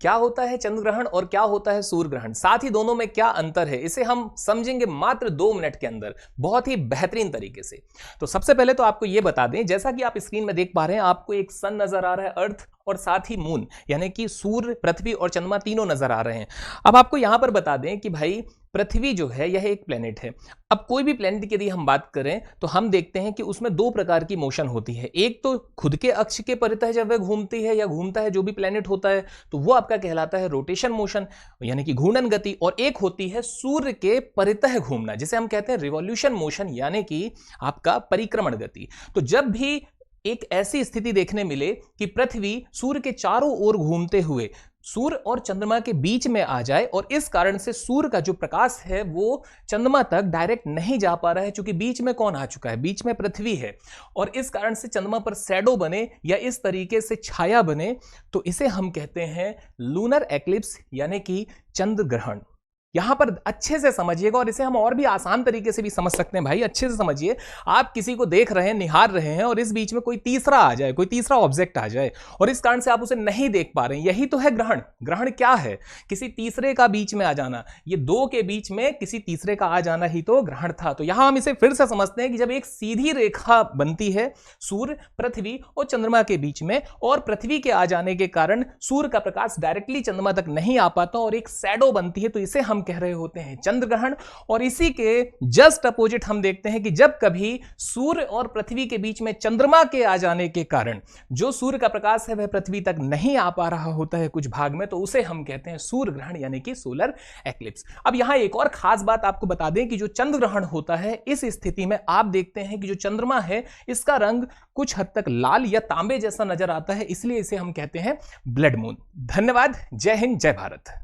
क्या होता है चंद्र ग्रहण और क्या होता है सूर्य ग्रहण, साथ ही दोनों में क्या अंतर है, इसे हम समझेंगे मात्र 2 मिनट के अंदर बहुत ही बेहतरीन तरीके से। तो सबसे पहले तो आपको यह बता दें, जैसा कि आप स्क्रीन में देख पा रहे हैं, आपको एक सन नजर आ रहा है, अर्थ और साथ ही मून, यानी कि सूर्य, पृथ्वी और चंद्रमा तीनों नजर आ रहे हैं। अब आपको यहां पर बता दें कि भाई पृथ्वी जो है यह एक प्लेनेट है। अब कोई भी प्लेनेट की यदि हम बात करें तो हम देखते हैं कि उसमें 2 प्रकार की मोशन होती है। एक तो खुद के अक्ष के परितः जब वह घूमती है या घूमता है जो भी प्लेनेट होता है, तो वो आपका कहलाता है रोटेशन मोशन, यानी कि घूर्णन गति। और एक होती है सूर्य के परितः घूमना, जिसे हम कहते हैं रिवॉल्यूशन मोशन, यानी कि आपका परिक्रमण गति। तो जब भी एक ऐसी स्थिति देखने मिले कि पृथ्वी सूर्य के चारों ओर घूमते हुए सूर्य और चंद्रमा के बीच में आ जाए, और इस कारण से सूर्य का जो प्रकाश है वो चंद्रमा तक डायरेक्ट नहीं जा पा रहा है, क्योंकि बीच में कौन आ चुका है, बीच में पृथ्वी है, और इस कारण से चंद्रमा पर शैडो बने या इस तरीके से छाया बने, तो इसे हम कहते हैं लूनर एक्लिप्स, यानी कि चंद्र ग्रहण। यहां पर अच्छे से समझिएगा, और इसे हम और भी आसान तरीके से भी समझ सकते हैं। भाई अच्छे से समझिए, आप किसी को देख रहे हैं, निहार रहे हैं, और इस बीच में कोई तीसरा आ जाए, कोई तीसरा ऑब्जेक्ट आ जाए, और इस कारण से आप उसे नहीं देख पा रहे हैं। यही तो है ग्रहण। ग्रहण क्या है? किसी तीसरे का बीच में आ जाना। ये 2 के बीच में किसी तीसरे का आ जाना ही तो ग्रहण था। तो यहां हम इसे फिर से समझते हैं कि जब एक सीधी रेखा बनती है सूर्य, पृथ्वी और चंद्रमा के बीच में, और पृथ्वी के आ जाने के कारण सूर्य का प्रकाश डायरेक्टली चंद्रमा तक नहीं आ पाता और एक शैडो बनती है, तो इसे हम कह रहे होते हैं चंद्र ग्रहण। और इसी के जस्ट अपोजिट हम देखते हैं कि जब कभी सूर्य और पृथ्वी के बीच में चंद्रमा के आ जाने के कारण जो सूर्य का प्रकाश है वह पृथ्वी तक नहीं आ पा रहा होता है कुछ भाग में, तो उसे हम कहते हैं सूर्य ग्रहण, यानी कि सोलर एक्लिप्स। अब यहां एक और खास बात आपको बता दें कि जो चंद्र ग्रहण होता है, इस स्थिति में आप देखते हैं कि जो चंद्रमा है इसका रंग कुछ हद तक लाल या तांबे जैसा नजर आता है, इसलिए इसे हम कहते हैं ब्लड मून। धन्यवाद। जय हिंद, जय भारत।